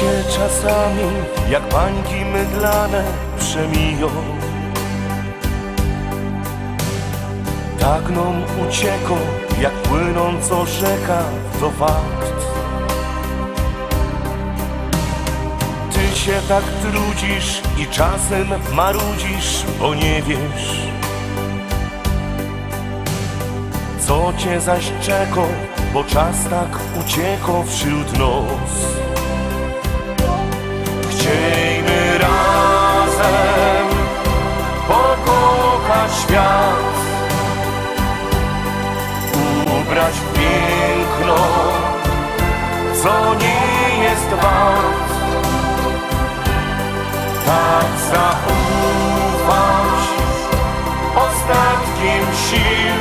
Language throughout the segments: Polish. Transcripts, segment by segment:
Życie czasami jak bańki mydlane przemiją. Tak nam uciekło, jak płynąco rzeka, to fakt. Ty się tak trudzisz i czasem marudzisz, bo nie wiesz, co cię zaś czeka, bo czas tak uciekł wśród nos. Chciejmy razem pokochać świat, ubrać w piękno, co nie jest wart. Tak zaufać ostatkiem sił,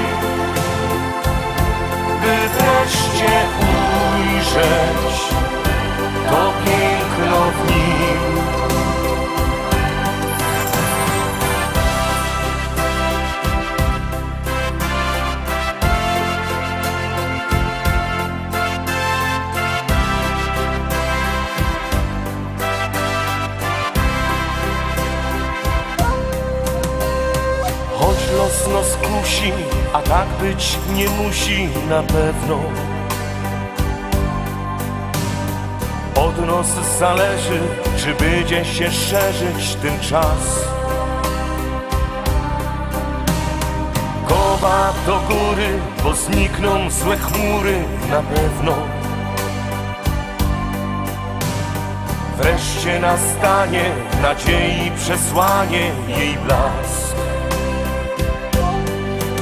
by wreszcie ujrzeć to piękno w nim. Choć los nas kusi, a tak być nie musi na pewno. Od nas zależy, czy będzie się szerzyć ten czas. Głowa do góry, bo znikną złe chmury na pewno. Wreszcie nastanie nadziei przesłanie jej blask.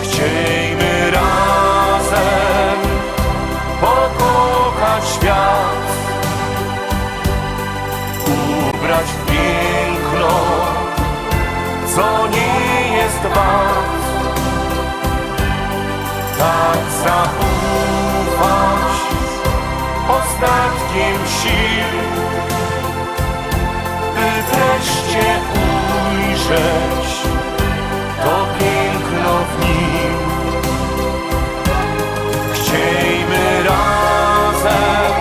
Chciejmy razem pokochać świat, ubrać w piękno, co nie jest wart. Tak zaufać ostatkiem sił, by wreszcie ujrzeć to piękno w nim. Chciejmy razem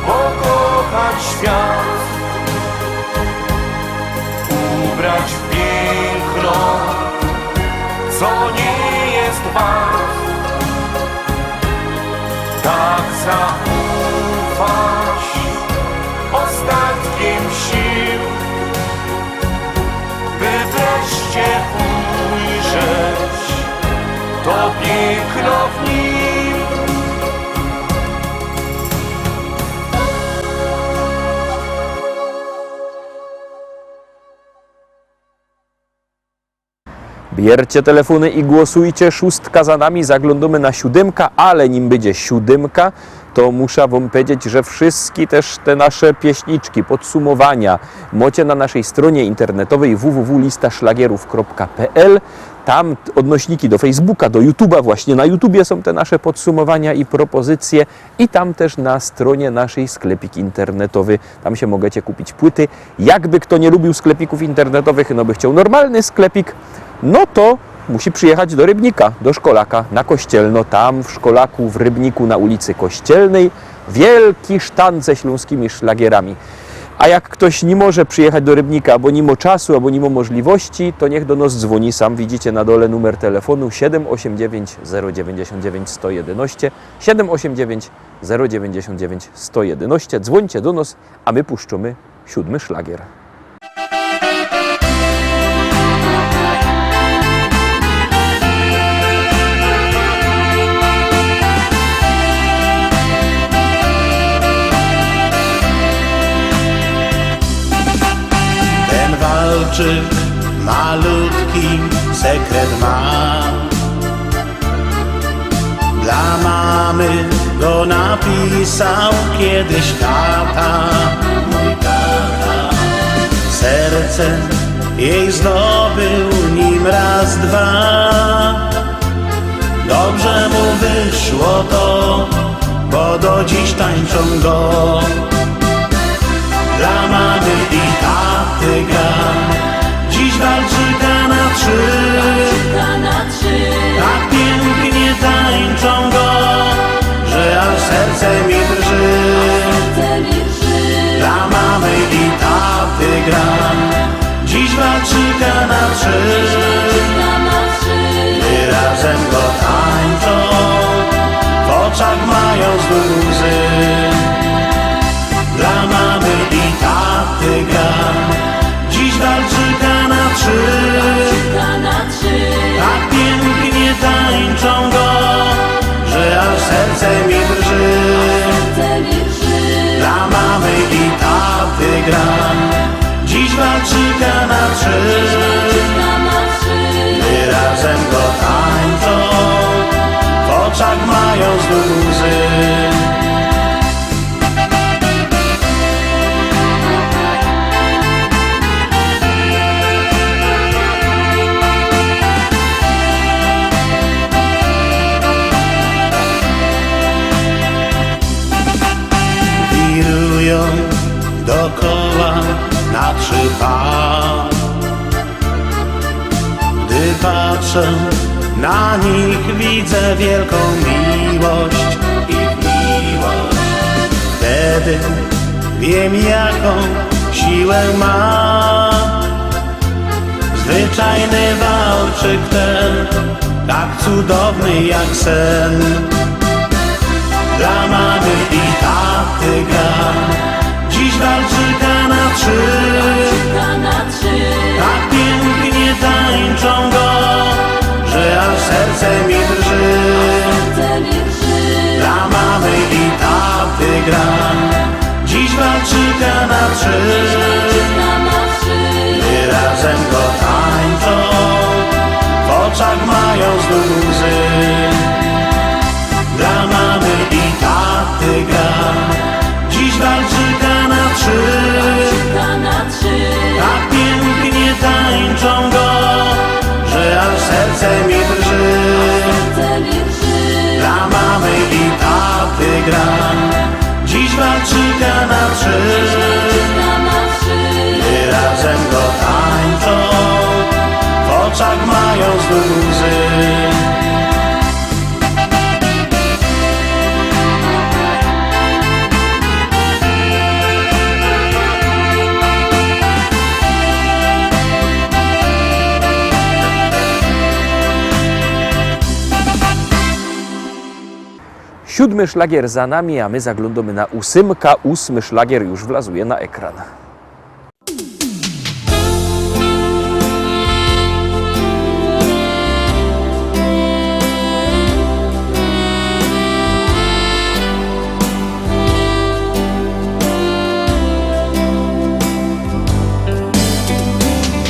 pokochać świat, ubrać w piękno, co nie jest wart. Tak zaufać ostatkiem sił, by wreszcie ujrzeć to piękno w nim. Bierzcie telefony i głosujcie. 6 za nami, zaglądamy na 7, ale nim będzie 7, to muszę wam powiedzieć, że wszystkie też te nasze pieśniczki, podsumowania macie na naszej stronie internetowej www.listaszlagierów.pl. Tam odnośniki do Facebooka, do YouTube'a, właśnie na YouTubie są te nasze podsumowania i propozycje i tam też na stronie naszej sklepik internetowy. Tam się możecie kupić płyty. Jakby kto nie lubił sklepików internetowych, no by chciał normalny sklepik, no to musi przyjechać do Rybnika, do Szkolaka, na Kościelno. Tam w Szkolaku, w Rybniku, na ulicy Kościelnej, wielki sztant ze śląskimi szlagierami. A jak ktoś nie może przyjechać do Rybnika, albo nie ma czasu, albo nie ma możliwości, to niech do nas dzwoni. Sam widzicie na dole numer telefonu 789 099 111, 789 099 111. Dzwońcie do nas, a my puszczamy 7 szlagier. Walczyk malutki sekret ma. Dla mamy go napisał kiedyś tata, mój tata. Serce jej zdobył nim raz, dwa. Dobrze mu wyszło to, bo do dziś tańczą go. Dla mamy i taty gra, dziś walczyka na 3. Tak pięknie tańczą go, że aż serce mi drży. Dla walczyka na trzy, gdy razem go tańczą, w oczach mają znów łzy. Dla mamy i taty gra, dziś walczyka na trzy, tak pięknie tańczą go, że aż serce mi drży. Dla mamy i taty gra, dziś walczyka na trzy, gdy razem go tańczą, w oczach mają znów łzy. Wirują dokoła na trzy pas. Gdy patrzę na nich, widzę wielką miłość, ich miłość. Wtedy wiem, jaką siłę ma zwyczajny walczyk ten, tak cudowny jak sen. Dla mamy i taty gra, dziś walczyka na trzy, tak pięknie tańczą go, że aż serce mi drży. Dla mamy i taty gra, dziś walczyka na trzy, gdy razem go tańczą, w oczach mają znów łzy. Dla mamy i taty gra, dziś walczyka na trzy, tak pięknie tańczą go, że aż serce mi drży. Dla mamy i taty gra, dziś walczyka na trzy, gdy razem go tańczą, w oczach mają znów łzy. Siódmy szlagier za nami, a my zaglądamy na ósmka. Ósmy szlagier już wlazuje na ekran.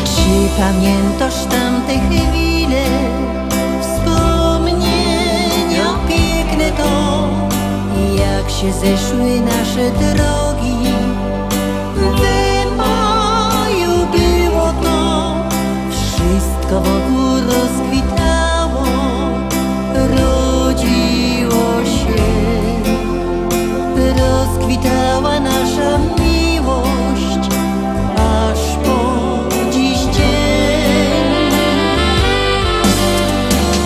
Czy pamiętasz tamte chwile, wspomnienia piękne to, jak się zeszły nasze drogi. W maju było to, wszystko wokół rozkwitało, rodziło się, rozkwitała nasza miłość, aż po dziś dzień.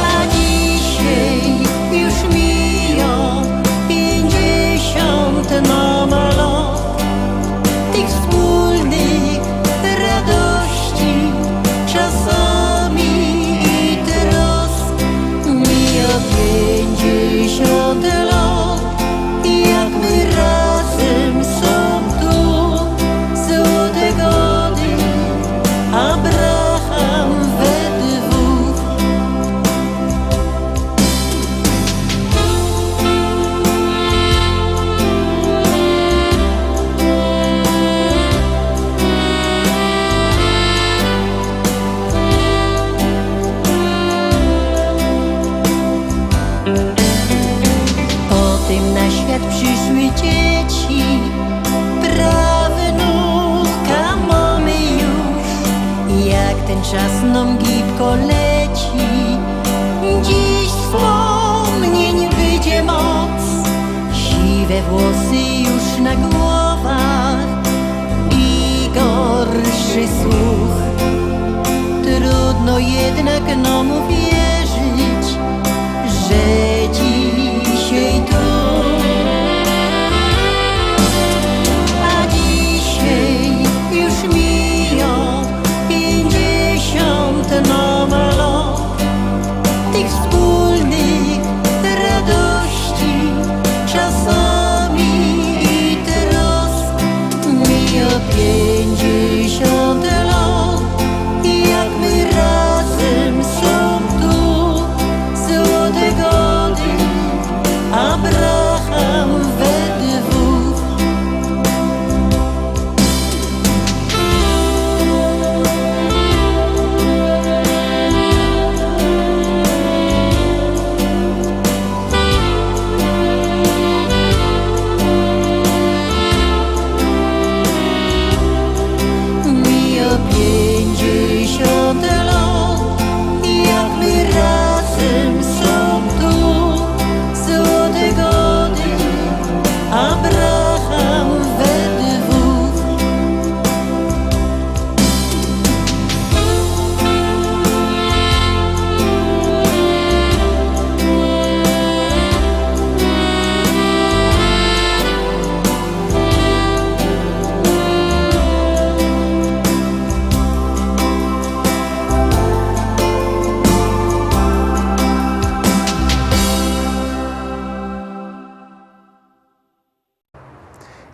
A dzisiaj już miją 50 nam lat tych wspólnych radości, czasami i trosk. Mija 50 lat, jak my razem są tu. Złote gody, Abraham we dwóch. Potem na świat przyszły dzieci, prawnukka mamy już. Jak ten czas nam gibko leci, dziś wspomnień wyjdzie moc. Siwe włosy już na głowach i gorszy słuch. Trudno jednak nam uwierzyć, że dzisiaj tu. A dzisiaj już miją 50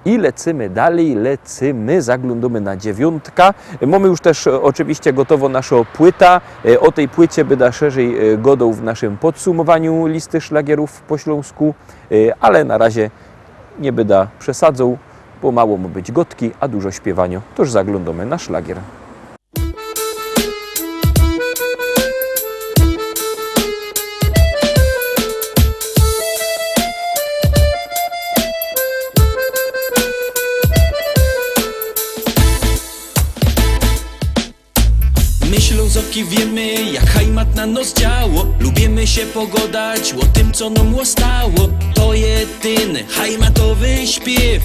i lecimy dalej, zaglądamy na 9. Mamy już też oczywiście gotowo naszą płyta. O tej płycie będę szerzej godał w naszym podsumowaniu listy szlagierów po śląsku, ale na razie nie będę przesadzał, bo mało ma być gotki, a dużo śpiewania. To już zaglądamy na szlagier. My Ślązoki wiemy, jak hajmat na nos działo. Lubimy się pogodać o tym, co nam stało. To jedyny hajmatowy śpiew.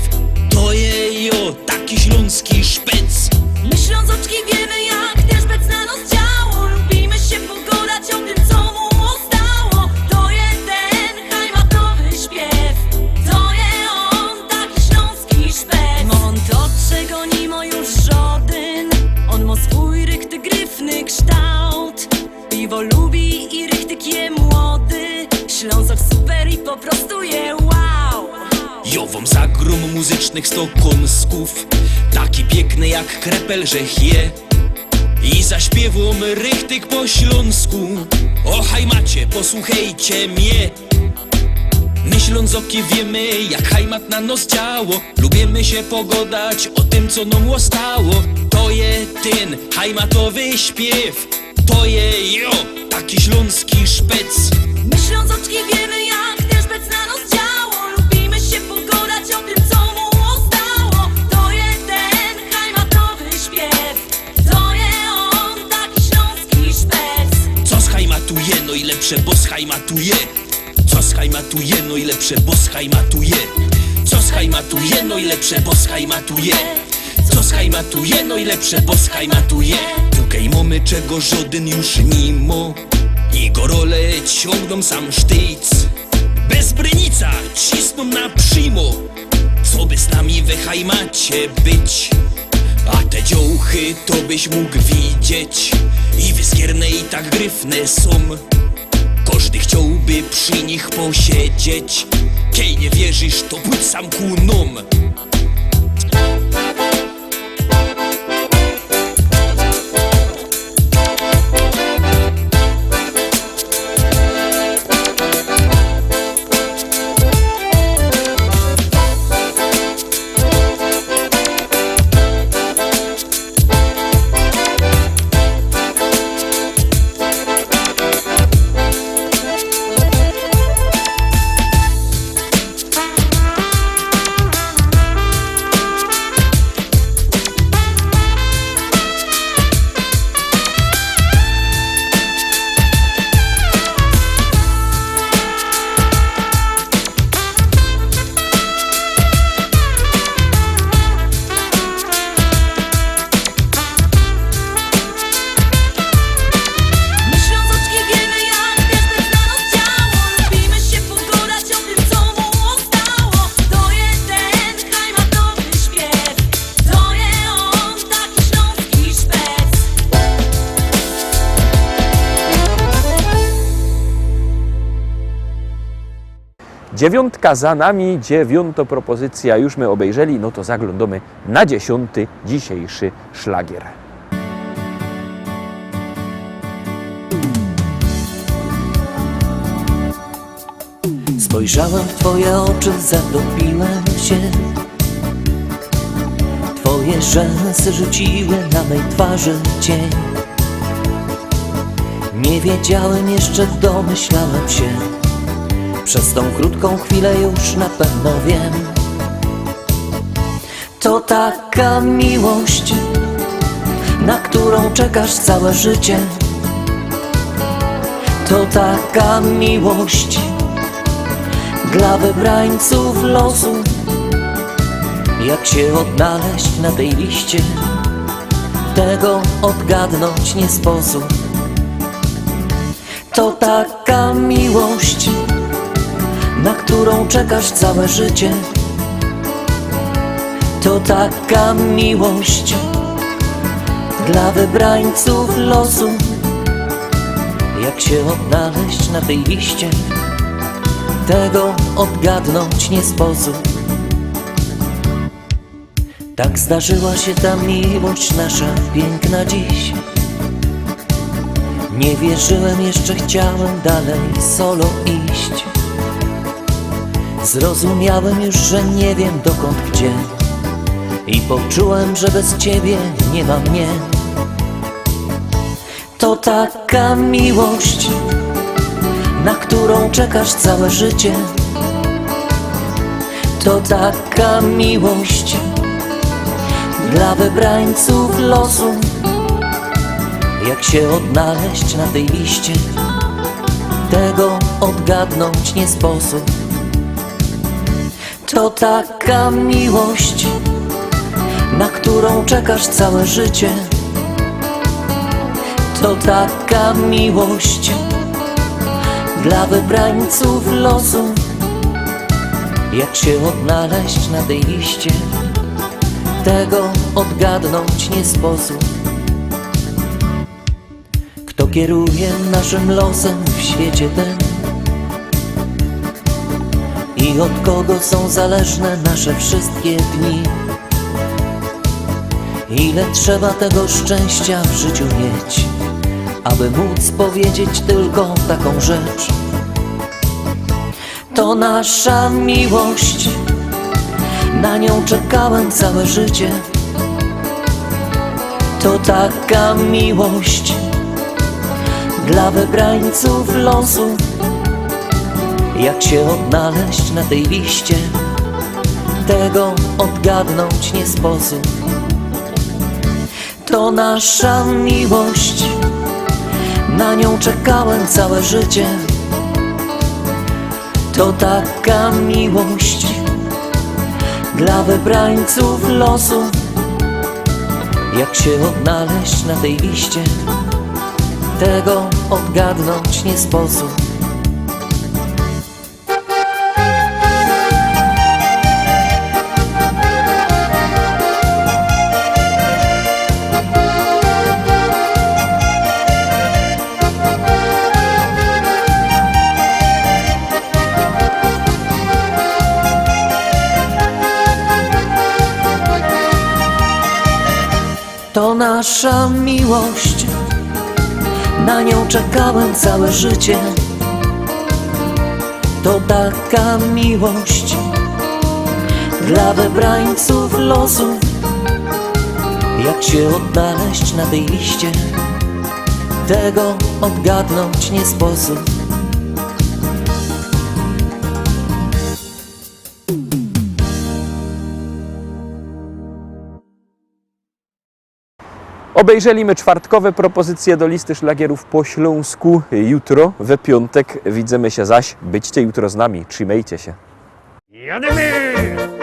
To je jo, taki śląski szpec. My Ślązoczki wiemy, jak ten szpec na nos działo. Lubimy się pogodać o tym, co mu stało. To jeden hajmatowy śpiew. To je on, taki śląski szpec. On to, czego nie ma już żaden. On ma swój rychty gryfny kształt. Piwo lubi i rychtyk je młody. Ślązok super i po prostu je wow. Jo wam zagrom muzycznych stokąsków, taki piękny jak krepel, że je. I zaśpiewam rychtyk po śląsku. O hajmacie, posłuchajcie mnie. My Ślązoki wiemy, jak hajmat na nos działo. Lubimy się pogodać o tym, co nam stało. To je ten hajmatowy śpiew. To je jo, taki śląski szpec. My Ślązoczki wiemy, jak ten szpec na nos działo. Lubimy się pogodać o tym, co mu stało. To jeden hajmatowy śpiew. To je on, taki śląski szpec. Co schajmatuje, no i lepsze, bo schajmatuje. Co schajmatuje, no i lepsze, bo schajmatuje. Co schajmatuje, no i lepsze, bo schajmatuje. Co schajmatuje, no i lepsze, bo schajmatuje. Tukaj mamy czego żaden już nie ma. I gorole ciągną sam sztyc. Bez brynica cisną na przymo. Co by z nami we hajmacie być? A te dziołchy to byś mógł widzieć. I wyskierne i tak gryfne są. Każdy chciałby przy nich posiedzieć. Kiej nie wierzysz, to pójdź sam ku nam. Dziewiątka za nami, 9. propozycja już my obejrzeli, no to zaglądamy na 10. dzisiejszy szlagier. Spojrzałem w twoje oczy, zatopiłem się. Twoje rzęsy rzuciły na mej twarzy cień. Nie wiedziałem jeszcze, domyślałem się. Przez tą krótką chwilę już na pewno wiem. To taka miłość, na którą czekasz całe życie. To taka miłość dla wybrańców losu. Jak się odnaleźć na tej liście, tego odgadnąć nie sposób. To taka miłość, na którą czekasz całe życie. To taka miłość dla wybrańców losu. Jak się odnaleźć na tej liście, tego odgadnąć nie sposób. Tak zdarzyła się ta miłość nasza piękna dziś. Nie wierzyłem, jeszcze chciałem dalej solo iść. Zrozumiałem już, że nie wiem dokąd, gdzie, i poczułem, że bez ciebie nie ma mnie. To taka miłość, na którą czekasz całe życie. To taka miłość dla wybrańców losu. Jak się odnaleźć na tej liście, tego odgadnąć nie sposób. To taka miłość, na którą czekasz całe życie. To taka miłość dla wybrańców losu. Jak się odnaleźć na tej liście, tego odgadnąć nie sposób. Kto kieruje naszym losem w świecie ten? I od kogo są zależne nasze wszystkie dni? Ile trzeba tego szczęścia w życiu mieć, aby móc powiedzieć tylko taką rzecz? To nasza miłość, na nią czekałem całe życie. To taka miłość dla wybrańców losu. Jak się odnaleźć na tej liście, tego odgadnąć nie sposób. To nasza miłość, na nią czekałem całe życie. To taka miłość dla wybrańców losu. Jak się odnaleźć na tej liście, tego odgadnąć nie sposób. To nasza miłość, na nią czekałem całe życie. To taka miłość dla wybrańców losu. Jak się odnaleźć na tej liście, tego odgadnąć nie sposób. Obejrzeliśmy czwartkowe propozycje do listy szlagierów po śląsku. Jutro, we piątek, widzimy się zaś. Byćcie jutro z nami, trzymajcie się. Jademy!